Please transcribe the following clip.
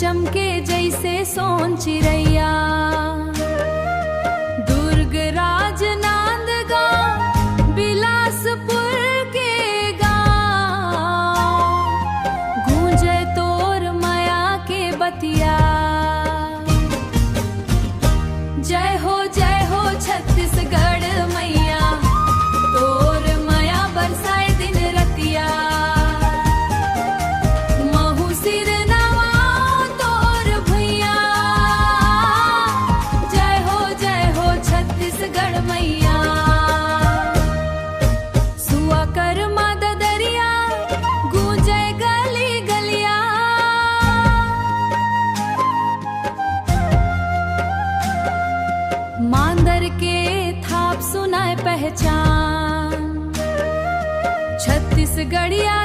चमके जैसे सोन चिड़ैया। दुर्ग राज नांदगांव बिलासपुर के गांव, गूंजे तोर माया के बतिया। जय हो छत्तीसगढ़ मैया, तोर माया बरसाए दिन रतिया। महू सिर नवाओ तोर भैया, जय हो छत्तीसगढ़ मैया। सुआ कर मादा दरिया, गूंजे गली गलिया। मांदर के थाप सुनाए पहचान, छत्तीसगढ़िया